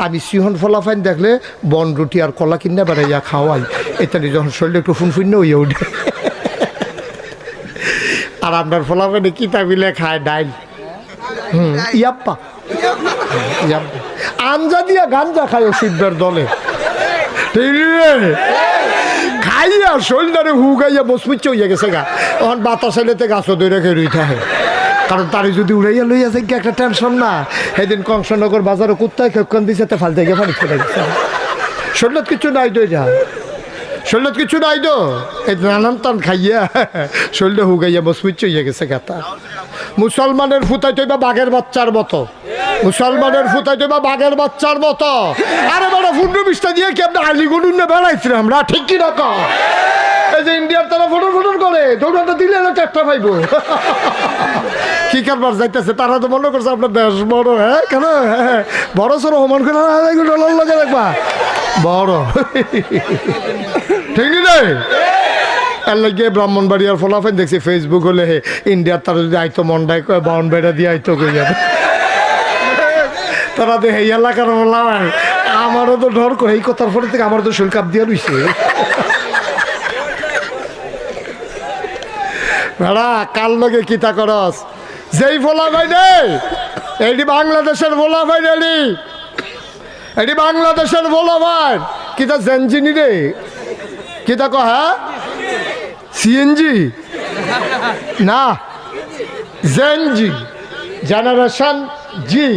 আমি সিহন ফলাফাইন দেখলে বন রুটি আর কলা কিনে বেড়াইয়া খাওয়াই, এটা যখন শরীরে একটু ফুনফুন্য হইয়া উঠে। আর আপনার ফলাফাইনে কিতা মিলে খায় ডাইল, ইয়াপ্পা ইয়াপ্পা আঞ্জা দিয়া গাঞ্জা খায় ওষুধের দলে, ঠিক খাইয়া শরীরে হুগাইয়া বসপুচ্ছ হইয়া গেছে গা। তখন বাতাস এলেতে গাছও দৌড়ে খেয়ে রুই থাকে, কারণ তারে যদি উড়াইয়া লইয়া যায় কি একটা টেনশন না। সেদিন কংসনগর বাজারে কুত্তায় খেপখান দিছে, তে ফালতে গিয়ে পানি ফেলে গেছে। শরীরত কিছু নাই তো, যা শরীরত কিছু নাই তো, এই নানান টান খাইয়া শরীরে হুগাইয়া বসপুচ্ছ হইয়া গেছে গাতা। মুসলমানের ফুটাই তৈবা বাঘের বাচ্চার মতো, মুসলমানের ফুটাই তৈবা বাঘের বাচ্চার মতো। আরে বড় ফুন্ডু বিষ্টা দিয়ে কি আপনি আলিগড়ুন না বেড়াইছিলাম আমরা, ঠিক কি রকম? এই যে ইন্ডিয়ার তারা ফটোর ফটোর করে দৌড়াটা দিলে না চারটা পাইব। কি কারবার যাইতেছে, তারা তো মনে করছে আপনার দেশ বড়। হ্যাঁ কেন বড় সড়ো সমান করে ডলার লাগে দেখবা বড়, ঠিক নেই? এর লাগে ব্রাহ্মণবাড়িয়ার ফলাফেন দেখছি ফেসবুক হলে ইন্ডিয়ার তারা যদি আইতো মন্ডায় কয় বাউন বেড়া দিয়ে আইতো কই যাবে। তারা তো এই এলাকার বললাম, আমারও তো ডর করে এই কথার ফলে থেকে আমার তো শরীর কাপ দিয়ে রইছে। বেড়া কাল লগে কিতা করস, যেই ফোলা ভাই নেই এইটি বাংলাদেশের ফোলা ভাই রেডি, এটি বাংলাদেশের ফোলা ভাই। কিতা জেনজিনি রে কিতা কহ, হ্যাঁ সিএনজি না জেনজি, জেনারেশন জি।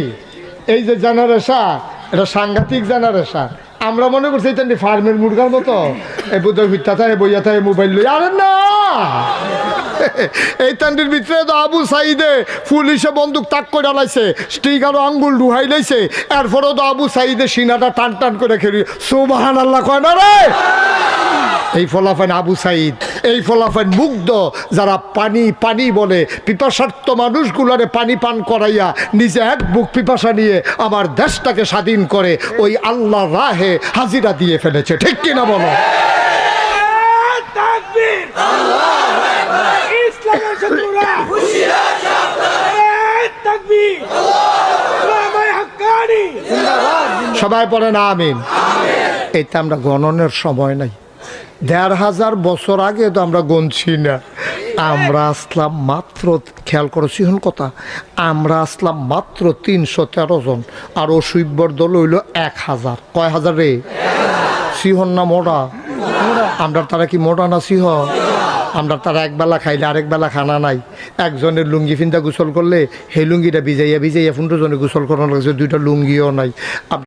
এই যে জেনারেশন, এটা সাংঘাতিক জেনারেশন। আমরা মনে করছি এটা ফার্মের মুরগার মতো, এই বোধহয় ভিত্তা থাকে বইয়া থাকে মোবাইল লই। আরে না, এই তান্ডির ভিতরে তো আবু সাইদে পুলিশে বন্দুক তাক করে লাইছে, স্টিকারও আঙ্গুল ডুহাই লাইছে, এরপরেও তো আবু সাইদে সিনাটা টান টান করে খেলি সুবহানাল্লাহ কয় না রে। এই ফলাফান আবু সাইদ, এই ফলাফান মুগ্ধ যারা পানি পানি বলে, পিপাসার্থ মানুষগুলোরে পানি পান করাইয়া নিজে এক বুক পিপাসা নিয়ে আমার দেশটাকে স্বাধীন করে ওই আল্লাহর রাহে হাজিরা দিয়ে ফেলেছে, ঠিক কিনা বলো? সবাই পড়ে না আমিন। এটা আমরা গণনের সময় নাই, ১,৫০০ বছর আগে তো আমরা গণছি না। আমরা আসলাম মাত্র, খেয়াল করো সিহন কথা, আমরা আসলাম মাত্র ৩১৩ জন, আর অসুইব্বর দল হইল ১,০০০। কয় হাজার রে? সিহন না মোটা? আমরা তারা কি মোটা না সিহ? আমরা তারা একবেলা খাইলে আরেক বেলা খানা নাই। একজনের লুঙ্গি ফিন্দা গোসল করলে সেই লুঙ্গিটা ভিজাইয়া ভিজাইয়া ১৫ জনে গোসল করানো লাগছে, 2টা লুঙ্গিও নাই।